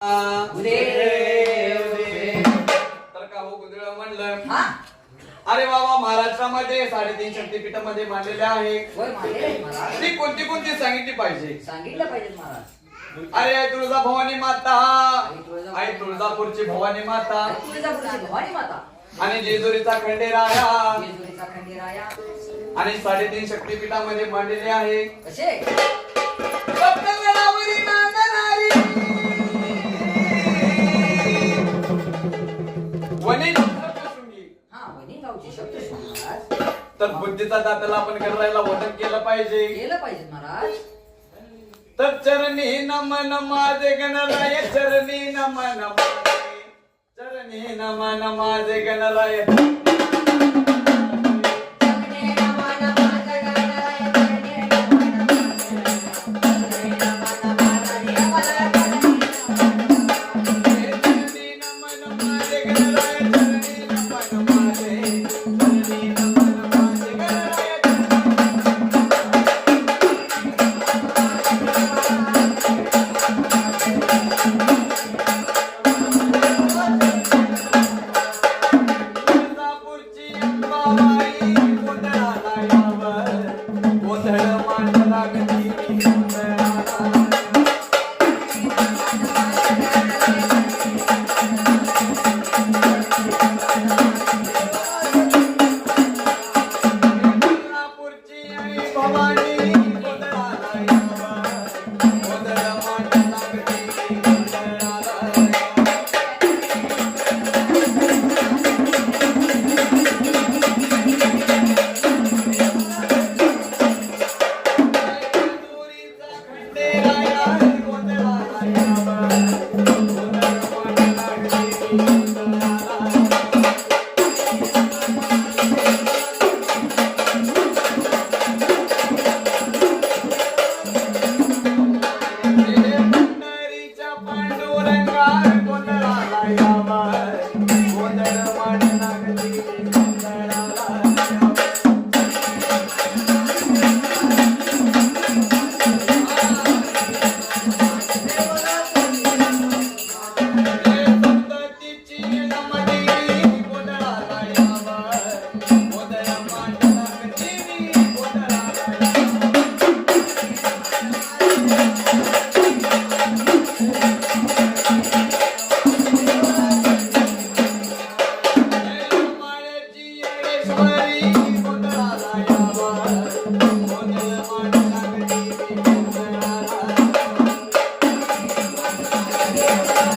तर का हो गोंधळ म्हणलं. अरे बाबा, महाराष्ट्रामध्ये 3.5 शक्तीपीठामध्ये मांडलेले आहे. ती कोणती कोणती सांगितली पाहिजे? सांगितलं पाहिजे महाराज. अरे आई तुळजा भवानी माता, आई तुळजापूरची भवानी माता, तुळजापूरची भवानी माता आणि जेजुरीचा खंडेराया, जेजुरीचा खंडेराया आणि 3.5 शक्तीपीठामध्ये मांडलेले आहे. कसे सप्तगडावरी नांदणारी वनी सप्तशृंगी. वणी गावची सप्तशृंगी महाराज. तर बुद्धीचा दाताला आपण करायला वदन केलं पाहिजे. केलं पाहिजे महाराज. तर चरणी नमन माझे गणराय, चरणी नमन माझे, चरणी नमन माझे गणराय.